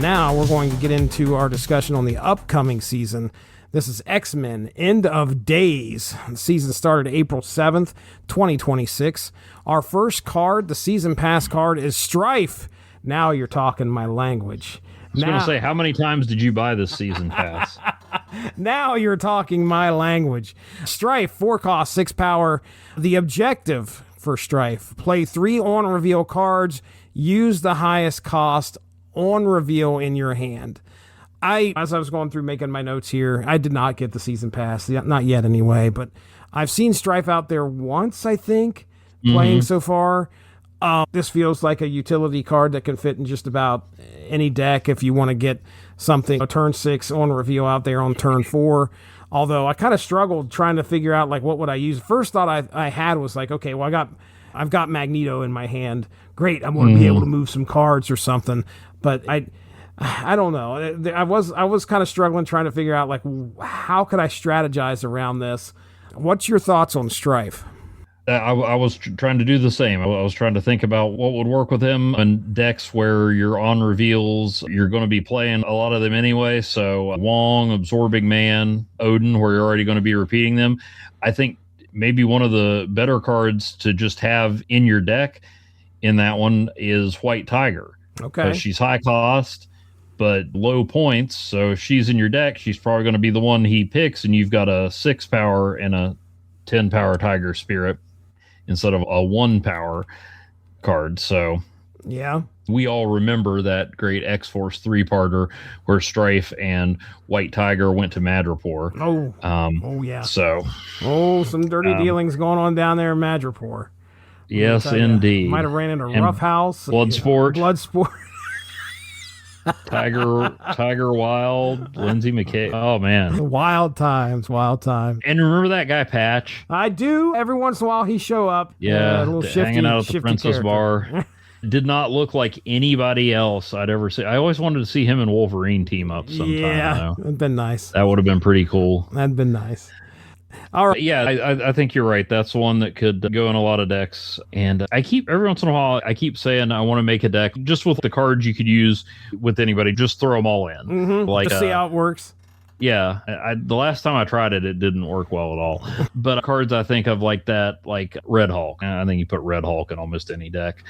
now we're going to get into our discussion on the upcoming season. This is X-Men End of Days. The season started April 7th, 2026. Our first card, the season pass card, is Strife. Now you're talking my language. I was going to say, how many times did you buy this season pass? Now you're talking my language. Strife, 4 cost, 6 power. The objective for Strife: play 3 on reveal cards. Use the highest cost on reveal in your hand. As I was going through making my notes here, I did not get the season pass, not yet anyway, but I've seen Strife out there once, I think, playing so far. This feels like a utility card that can fit in just about any deck if you want to get something a turn 6 on reveal out there on turn 4. Although I kind of struggled trying to figure out, like, what would I use. First thought I had was like, okay, well, I've got Magneto in my hand. Great, I'm going to be able to move some cards or something. But I don't know. I was kind of struggling trying to figure out, like, how could I strategize around this? What's your thoughts on Strife? I was trying to do the same. I was trying to think about what would work with him in decks where you're on reveals. You're going to be playing a lot of them anyway. So Wong, Absorbing Man, Odin, where you're already going to be repeating them. I think maybe one of the better cards to just have in your deck in that one is White Tiger. Okay. She's high cost, but low points. So if she's in your deck, she's probably going to be the one he picks, and you've got a 6 power and a 10 power Tiger Spirit instead of a 1 power card. So yeah, we all remember that great X-Force 3-parter where Strife and White Tiger went to Madripoor. Yeah. So some dirty dealings going on down there in Madripoor. Yes, indeed. Might have ran into Rough House. Bloodsport. Bloodsport. Tiger Wild, Lindsay McKay. Oh, man. Wild times. And remember that guy, Patch? I do. Every once in a while, he show up. Yeah, a little hanging out at the Princess Bar. Did not look like anybody else I'd ever see. I always wanted to see him and Wolverine team up sometime. Yeah, that'd been nice. That would have been pretty cool. That'd been nice. All right. Yeah, I think you're right. That's one that could go in a lot of decks. And every once in a while, I keep saying I want to make a deck just with the cards you could use with anybody. Just throw them all in. Like, to see how it works. Yeah. The last time I tried it, it didn't work well at all. But cards I think of like that, like Red Hulk. I think you put Red Hulk in almost any deck.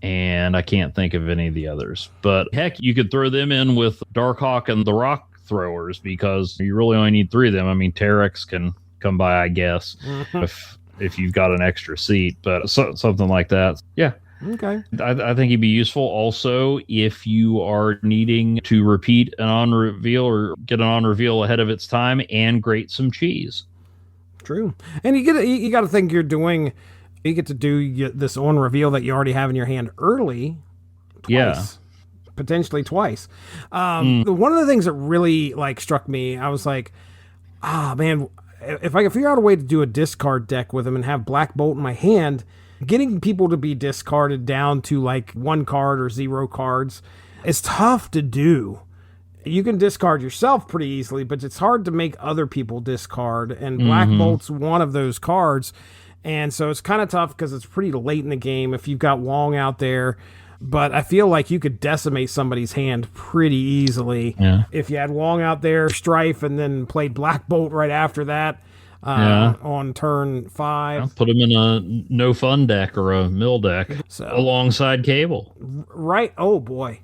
And I can't think of any of the others. But heck, you could throw them in with Darkhawk and the Rock Throwers because you really only need 3 of them. I mean, Terex can come by, I guess, if you've got an extra seat, but something like that. Yeah. Okay. I think he'd be useful also if you are needing to repeat an on reveal or get an on reveal ahead of its time and grate some cheese. True. And you got to think you get to do this on reveal that you already have in your hand early twice. Yeah. Potentially twice. One of the things that really struck me, I was like, man, if I can figure out a way to do a discard deck with him and have Black Bolt in my hand, getting people to be discarded down to 1 card or 0 cards is tough to do. You can discard yourself pretty easily, but it's hard to make other people discard, and Black Bolt's one of those cards. And so it's kind of tough because it's pretty late in the game if you've got Wong out there. But I feel like you could decimate somebody's hand pretty easily if you had Wong out there, Strife, and then played Black Bolt right after that on turn 5. I'll put him in a no fun deck or a mill deck alongside Cable. Right. Oh, boy.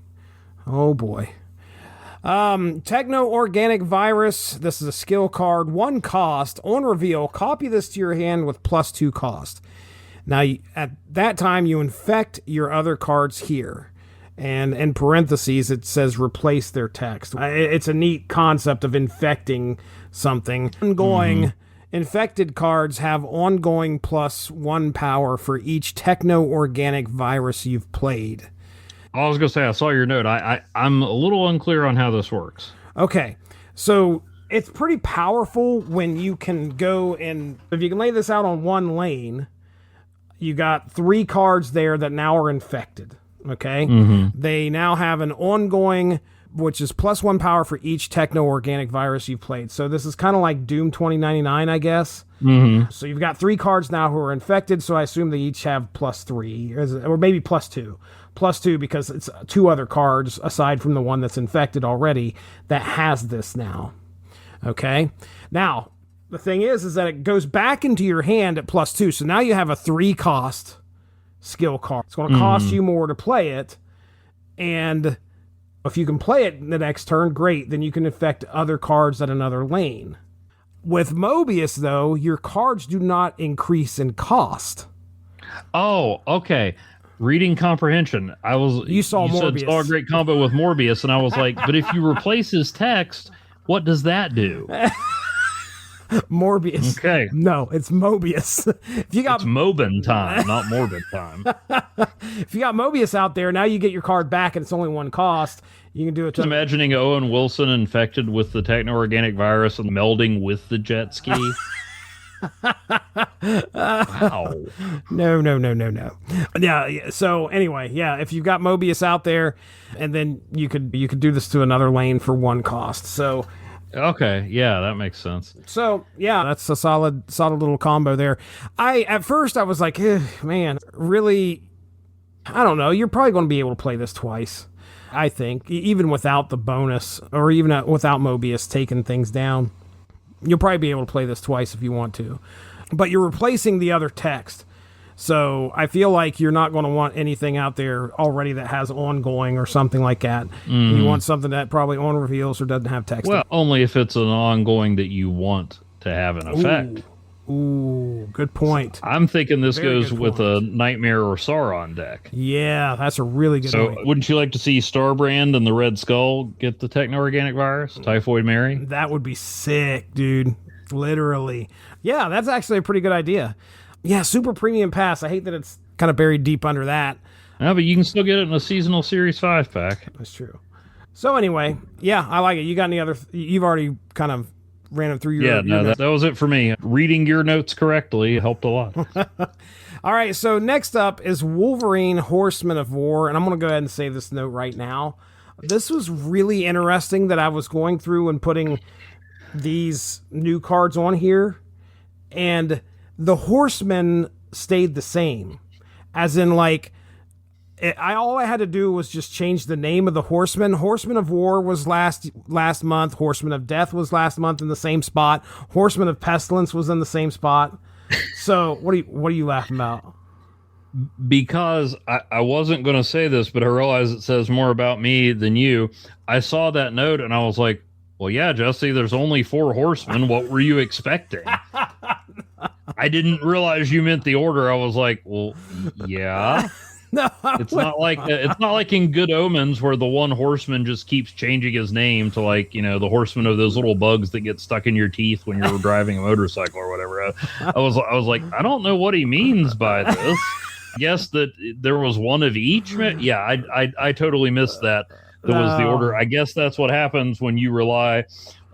Techno Organic Virus. This is a skill card. 1 cost. On reveal, copy this to your hand with +2 cost. Now, at that time, you infect your other cards here. And in parentheses, it says replace their text. It's a neat concept of infecting something. Ongoing infected cards have ongoing +1 power for each techno-organic virus you've played. I was going to say, I saw your note. I'm a little unclear on how this works. Okay, so it's pretty powerful when you can go and... If you can lay this out on 1 lane... You got 3 cards there that now are infected, okay? They now have an ongoing which is +1 power for each techno-organic virus you played. So this is kind of like Doom 2099, I guess. Mm-hmm. So you've got 3 cards now who are infected, so I assume they each have +3, or maybe +2. +2 because it's 2 other cards, aside from the one that's infected already, that has this now. Okay? Now, the thing is that it goes back into your hand at +2, so now you have a 3-cost skill card. It's going to cost you more to play it, and if you can play it the next turn, great, then you can affect other cards at another lane. With Mobius, though, your cards do not increase in cost. Oh, okay. Reading comprehension. You saw Morbius. Said saw a great combo with Morbius, and I was like, but if you replace his text, what does that do? Morbius. Okay. No, it's Mobius. If you got it's Mobin time, not Morbid time. If you got Mobius out there, now you get your card back and it's only 1 cost. You can do it. Just imagining Owen Wilson infected with the techno-organic virus and melding with the jet ski. Wow. No. Yeah. So anyway, yeah. If you've got Mobius out there, and then you could do this to another lane for 1 cost. So. Okay, yeah, that makes sense. So, yeah, that's a solid little combo there. At first I was like, man, really, I don't know. You're probably going to be able to play this twice, I think, even without the bonus, or even without Mobius taking things down. You'll probably be able to play this twice if you want to. But you're replacing the other text. So I feel like you're not going to want anything out there already that has ongoing or something like that. You want something that probably on reveals or doesn't have text. Well, only if it's an ongoing that you want to have an effect. Ooh, good point. I'm thinking this goes with a Nightmare or Sauron deck. Yeah, that's a really good point. So wouldn't you like to see Starbrand and the Red Skull get the techno-organic virus? Typhoid Mary? That would be sick, dude. Literally. Yeah, that's actually a pretty good idea. Yeah, Super Premium Pass. I hate that it's kind of buried deep under that. No, but you can still get it in a seasonal Series 5 pack. That's true. So anyway, yeah, I like it. You got any other... You've already kind of ran them through your... Yeah, no, that was it for me. Reading your notes correctly helped a lot. All right, so next up is Wolverine, Horseman of War, and I'm going to go ahead and save this note right now. This was really interesting that I was going through and putting these new cards on here, and the Horsemen stayed the same. As in, like, all I had to do was just change the name of the Horseman. Horseman of War was last month. Horseman of Death was last month in the same spot. Horseman of Pestilence was in the same spot. So what are you laughing about? Because I wasn't going to say this, but I realize it says more about me than you. I saw that note and I was like, well, yeah, Jesse, there's only 4 horsemen. What were you expecting? I didn't realize you meant the order. I was like, well, yeah. No, it's not like in Good Omens where the one horseman just keeps changing his name to, like, you know, the horseman of those little bugs that get stuck in your teeth when you're driving a motorcycle or whatever. I was like, I don't know what he means by this. Yes, that there was one of each. Yeah, I totally missed that. That was the order. I guess that's what happens when you rely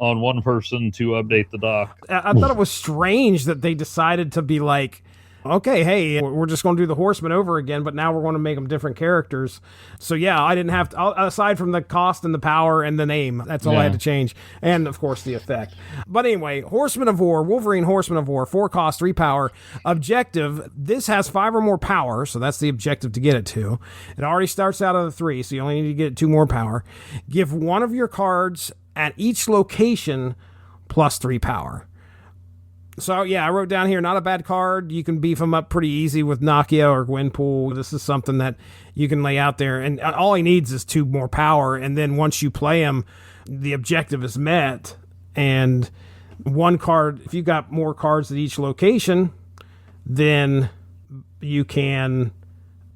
on one person to update the doc. I thought it was strange that they decided to be like, okay, hey, we're just going to do the Horsemen over again, but now we're going to make them different characters. So yeah, I didn't have to, aside from the cost and the power and the name, that's all I had to change. And of course the effect. But anyway, Horseman of War, Wolverine, Horseman of War, 4 cost, 3 power. Objective, this has 5 or more power, so that's the objective to get it to. It already starts out of the 3, so you only need to get 2 more power. Give one of your cards at each location plus 3 power. So, yeah, I wrote down here, not a bad card. You can beef them up pretty easy with Nakia or Gwenpool. This is something that you can lay out there. And all he needs is 2 more power. And then once you play him, the objective is met. And one card, if you've got more cards at each location, then you can...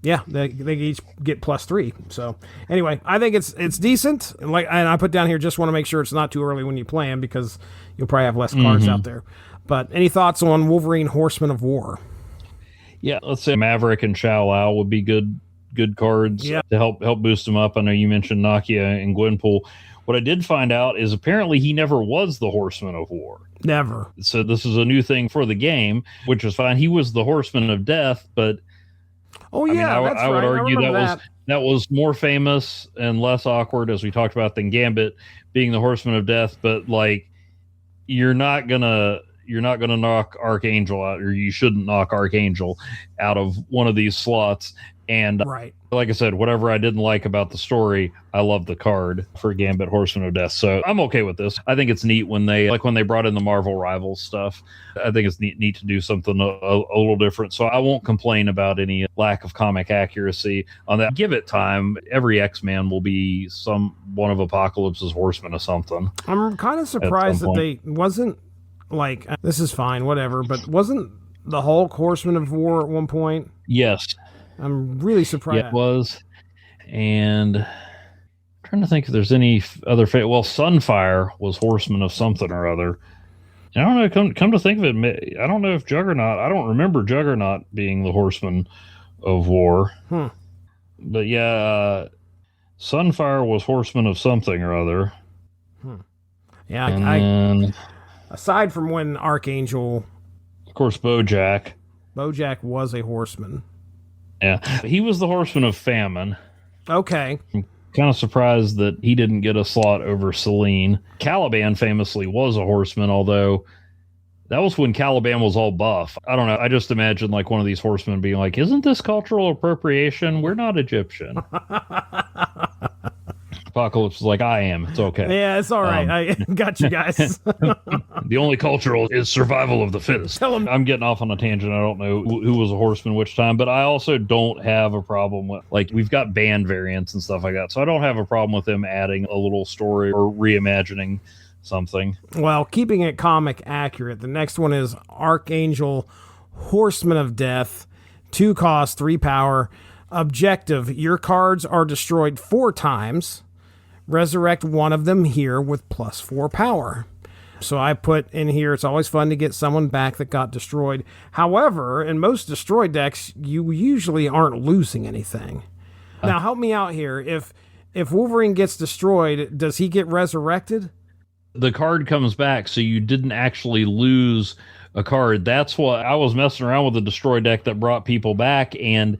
Yeah, they each get plus 3. So anyway, I think it's decent. And I put down here, just want to make sure it's not too early when you play them because you'll probably have less cards out there. But any thoughts on Wolverine, Horseman of War? Yeah, let's say Maverick and Shao Lao would be good cards to help boost them up. I know you mentioned Nakia and Gwenpool. What I did find out is apparently he never was the Horseman of War. Never. So this is a new thing for the game, which is fine. He was the Horseman of Death, but oh yeah, I would argue that was that was more famous and less awkward, as we talked about, than Gambit being the Horseman of Death. But like, you're not gonna knock Archangel out, or you shouldn't knock Archangel out of one of these slots. And Right. like I said, whatever I didn't like about the story, I love the card for Gambit Horseman of Death. So I'm okay with this. I think it's neat when they brought in the Marvel Rivals stuff. I think it's neat to do something a little different. So I won't complain about any lack of comic accuracy on that. Give it time. Every X-Man will be one of Apocalypse's Horsemen or something. I'm kind of surprised that they wasn't like, this is fine, whatever, but wasn't the Hulk Horseman of War at one point? Yes. I'm really surprised. Yeah, it was. And I'm trying to think if there's any other well, Sunfire was Horseman of something or other. And I don't know, come to think of it, I don't know if Juggernaut, I don't remember Juggernaut being the Horseman of War. But yeah, Sunfire was Horseman of something or other. Yeah, and aside from when Archangel, of course, Bojack was a horseman. Yeah, he was the Horseman of Famine. Okay. I'm kind of surprised that he didn't get a slot over Selene. Caliban famously was a horseman, although that was when Caliban was all buff. I don't know. I just imagine like one of these horsemen being like, isn't this cultural appropriation? We're not Egyptian. Apocalypse is like, I am. It's okay. Yeah, it's all right. I got you guys. The only cultural is survival of the fittest. I'm getting off on a tangent. I don't know who was a horseman which time, but I also don't have a problem with, like, we've got band variants and stuff like that, so I don't have a problem with them adding a little story or reimagining something. Well, keeping it comic accurate, the next one is Archangel, Horseman of Death, 2 cost, 3 power. Objective, your cards are destroyed 4 times. Resurrect one of them here with +4 power. So I put in here, it's always fun to get someone back that got destroyed. However, in most destroyed decks, you usually aren't losing anything. Now, help me out here. If Wolverine gets destroyed, does he get resurrected? The card comes back, so you didn't actually lose a card. That's what I was messing around with, the destroyed deck that brought people back. And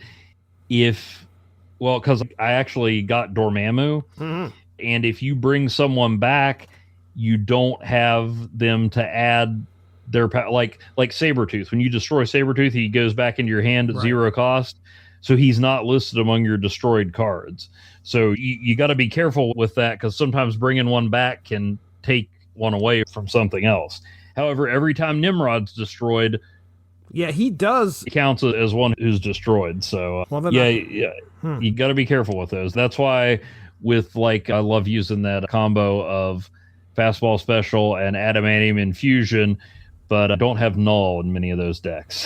because I actually got Dormammu, and if you bring someone back, you don't have them to add their like Sabretooth. When you destroy Sabretooth, he goes back into your hand at 0 cost. So he's not listed among your destroyed cards. So you got to be careful with that, because sometimes bringing one back can take one away from something else. However, every time Nimrod's destroyed, yeah, he does. It counts as one who's destroyed. So you got to be careful with those. That's why I love using that combo of Fastball Special and Adamantium Infusion, but I don't have Null in many of those decks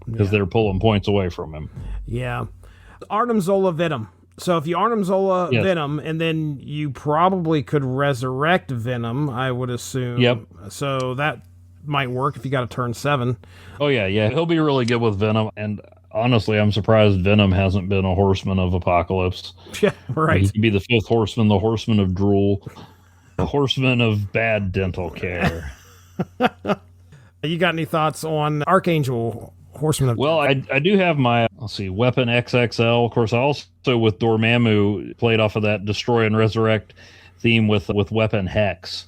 because they're pulling points away from him. Yeah. Arnim Zola Venom. So if you Arnim Zola Venom, and then you probably could resurrect Venom, I would assume. Yep. So that might work if you got a turn 7. Oh, yeah. He'll be really good with Venom. And honestly, I'm surprised Venom hasn't been a Horseman of Apocalypse. Yeah, right. He could be the 5th Horseman, the Horseman of Drool, the Horseman of Bad Dental Care. You got any thoughts on Archangel, Horseman of Well, I do have my, Weapon XXL. Of course, I also, with Dormammu, played off of that Destroy and Resurrect theme with Weapon Hex,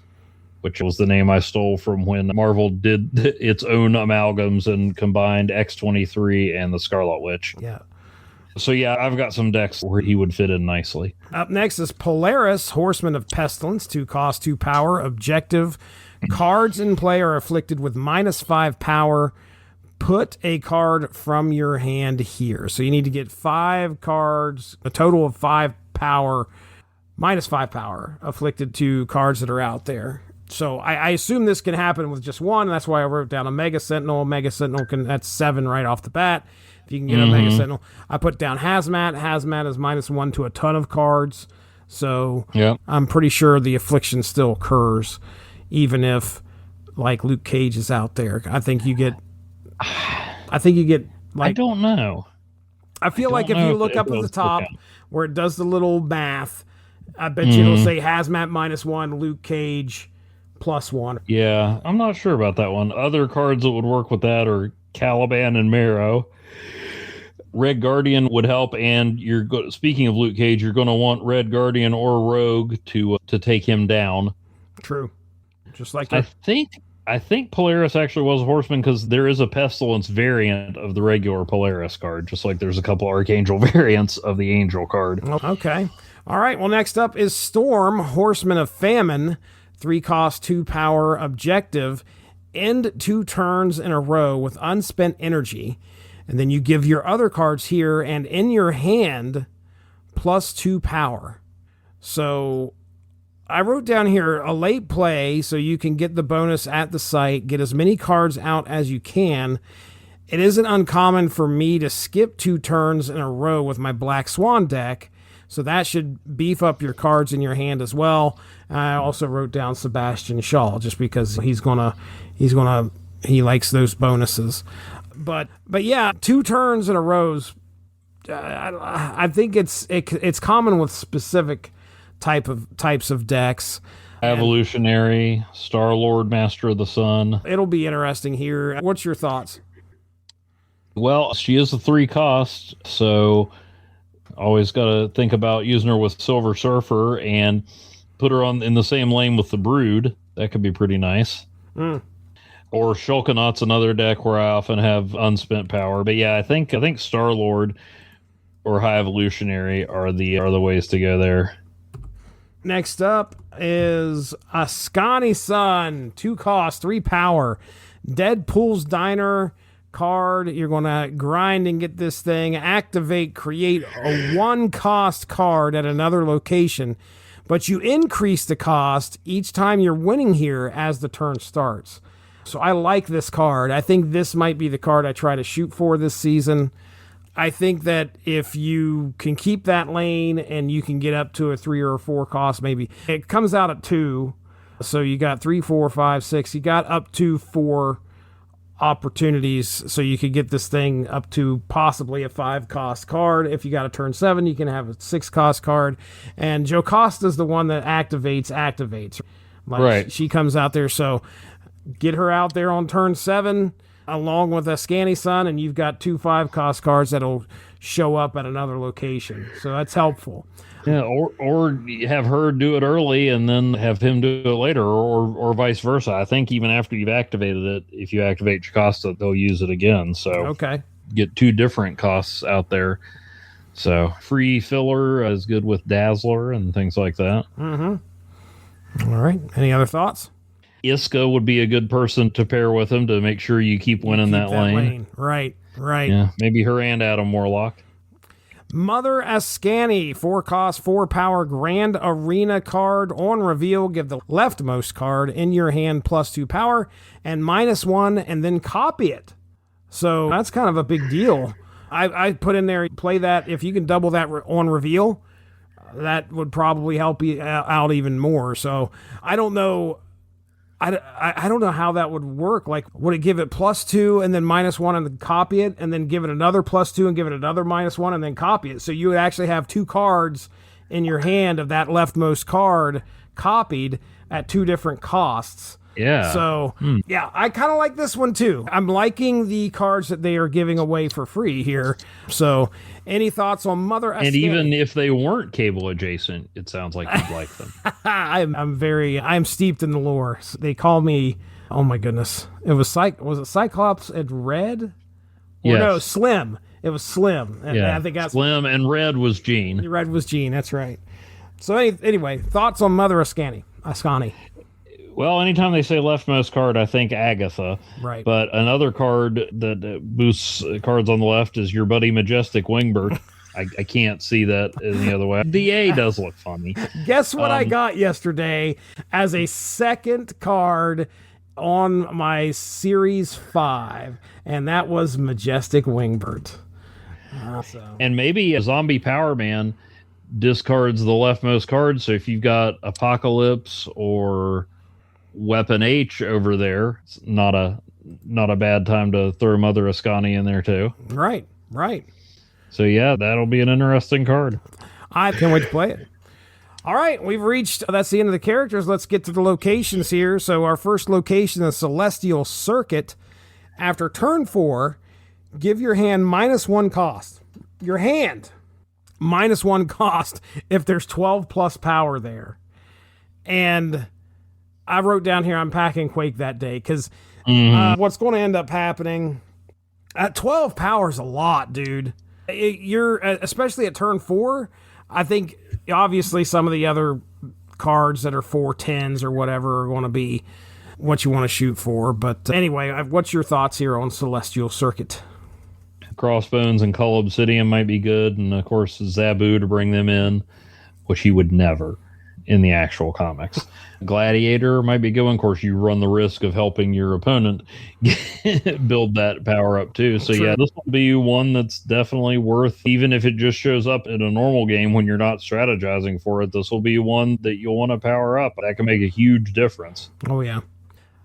which was the name I stole from when Marvel did its own amalgams and combined X-23 and the Scarlet Witch. Yeah. So yeah, I've got some decks where he would fit in nicely. Up next is Polaris, Horseman of Pestilence, 2 cost, 2 power. Objective, cards in play are afflicted with -5 power. Put a card from your hand here. So you need to get 5 cards, a total of 5 power, -5 power, afflicted to cards that are out there. So I assume this can happen with just one, and that's why I wrote down a Mega Sentinel. Mega Sentinel that's 7 right off the bat. If you can get a Mega Sentinel. I put down Hazmat. Hazmat is -1 to a ton of cards. So I'm pretty sure the affliction still occurs, even if like Luke Cage is out there. I think you get like, I don't know. I feel like if you look up at the top where it does the little math, I bet you it'll say Hazmat -1, Luke Cage +1. Yeah, I'm not sure about that one. Other cards that would work with that are Caliban and Marrow. Red Guardian would help, and speaking of Luke Cage, you're going to want Red Guardian or Rogue to take him down. True. Just like I think Polaris actually was a Horseman, because there is a Pestilence variant of the regular Polaris card, just like there's a couple Archangel variants of the Angel card. Okay. All right. Well, next up is Storm, Horseman of Famine. 3 cost, 2 power, objective. End 2 turns in a row with unspent energy. And then you give your other cards here and in your hand plus 2 power. So I wrote down here a late play so you can get the bonus at the site, get as many cards out as you can. It isn't uncommon for me to skip 2 turns in a row with my Black Swan deck, so that should beef up your cards in your hand as well. I also wrote down Sebastian Shaw just because he likes those bonuses. But yeah, 2 turns in a row. I think it's common with specific types of decks. Evolutionary, Star-Lord, Master of the Sun. It'll be interesting here. What's your thoughts? Well, she is a 3 cost, so always got to think about using her with Silver Surfer and put her in the same lane with the Brood. That could be pretty nice. Or Shulkanaut's another deck where I often have unspent power. But yeah, I think Star-Lord or High Evolutionary are the ways to go there. Next up is Ascani Sun. 2 cost, 3 power. Deadpool's Diner card. You're going to grind and get this thing. Activate, create a 1 cost card at another location. But you increase the cost each time you're winning here as the turn starts. So I like this card. I think this might be the card I try to shoot for this season. I think that if you can keep that lane and you can get up to a 3 or a 4 cost, maybe it comes out at 2. So you got 3, 4, 5, 6. You got up to 4 opportunities. So you could get this thing up to possibly a 5 cost card. If you got a turn 7, you can have a 6 cost card. And Jocasta's the one that activates. Like right. She comes out there. So get her out there on turn 7 along with a Ascani Sun, and you've got 2 5 cost cards that'll show up at another location. So that's helpful. Yeah, or have her do it early and then have him do it later, or vice versa. I think even after you've activated it, if you activate Jocasta, they'll use it again. So okay, get 2 different costs out there. So free filler is good with Dazzler and things like that. Mm-hmm. All right. Any other thoughts? Iska would be a good person to pair with him to make sure you keep winning that lane. Right. Yeah, maybe her and Adam Warlock. Mother Ascani, 4 cost, 4 power, Grand Arena card. On reveal, give the leftmost card in your hand plus 2 power and -1, and then copy it. So that's kind of a big deal. I put in there, play that. If you can double that on reveal, that would probably help you out even more. So I don't know. I don't know how that would work. Like, would it give it +2 and then -1 and then copy it, and then give it another +2 and give it another -1 and then copy it? So you would actually have 2 cards in your hand of that leftmost card copied at 2 different costs. Yeah. So, yeah, I kind of like this one too. I'm liking the cards that they are giving away for free here. So, any thoughts on Mother Ascani? And even if they weren't cable adjacent, it sounds like you'd like them. I'm steeped in the lore. They call me, oh my goodness. Was it Cyclops and Red? Or yes. No, Slim. It was Slim. And yeah. I think that's Slim, and Red was Jean. Red was Jean, that's right. So anyway, thoughts on Mother Ascani? Well, anytime they say leftmost card, I think Agatha. Right. But another card that boosts cards on the left is your buddy Majestic Wingbird. I can't see that any other way. The A does look funny. Guess what I got yesterday as a second card on my Series 5, and that was Majestic Wingbird. And maybe a Zombie Power Man discards the leftmost card, so if you've got Apocalypse or Weapon H over there, it's not a bad time to throw Mother Ascani in there too. Right. So yeah, that'll be an interesting card. I can't wait to play it. All right, that's the end of the characters. Let's get to the locations here. So our first location is Celestial Circuit. After turn 4, give your hand -1 cost. Your hand -1 cost if there's 12 plus power there. And I wrote down here I'm packing Quake that day because what's going to end up happening at 12 power is a lot, dude. You're especially at turn 4. I think obviously some of the other cards that are 4/10s or whatever are going to be what you want to shoot for. But anyway, what's your thoughts here on Celestial Circuit? Crossbones and Cull Obsidian might be good, and of course Zabu to bring them in, which he would never in the actual comics. Gladiator might be good one. Of course, you run the risk of helping your opponent build that power up too. So yeah, this will be one that's definitely worth, even if it just shows up in a normal game when you're not strategizing for it, this will be one that you'll want to power up. That can make a huge difference. Oh yeah.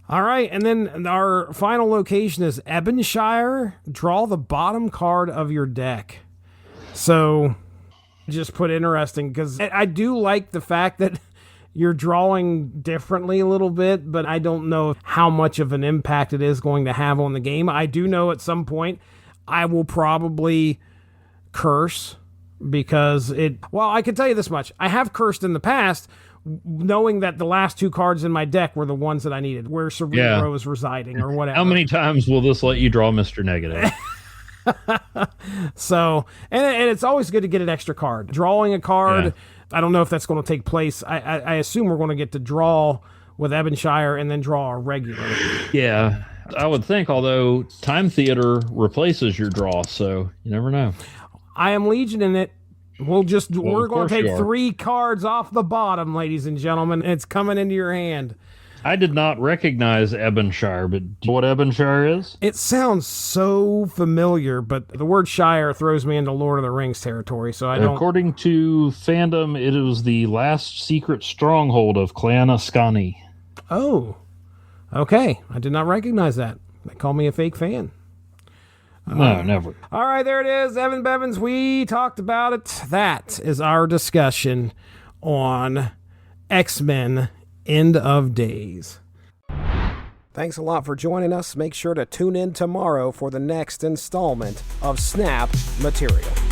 All right, and then our final location is Ebonshire. Draw the bottom card of your deck. So just put interesting, because I do like the fact that you're drawing differently a little bit, but I don't know how much of an impact it is going to have on the game. I do know at some point I will probably curse because well, I can tell you this much. I have cursed in the past, knowing that the last 2 cards in my deck were the ones that I needed, where Cerebro is residing or whatever. How many times will this let you draw Mr. Negative? So, and it's always good to get an extra card. Drawing a card, I don't know if that's going to take place. I assume we're going to get to draw with Ebonshire and then draw a regular. Yeah, I would think, although Time Theater replaces your draw, so you never know. I am Legion in it. We're going to take 3 cards off the bottom, ladies and gentlemen. It's coming into your hand. I did not recognize Ebonshire, but do you know what Ebonshire is? It sounds so familiar, but the word Shire throws me into Lord of the Rings territory, so I don't... According to fandom, it was the last secret stronghold of Clan Ascani. Oh, okay. I did not recognize that. They call me a fake fan. No, never. All right, there it is. Evan Bevins, we talked about it. That is our discussion on X-Men End of Days. Thanks a lot for joining us. Make sure to tune in tomorrow for the next installment of Snap Material.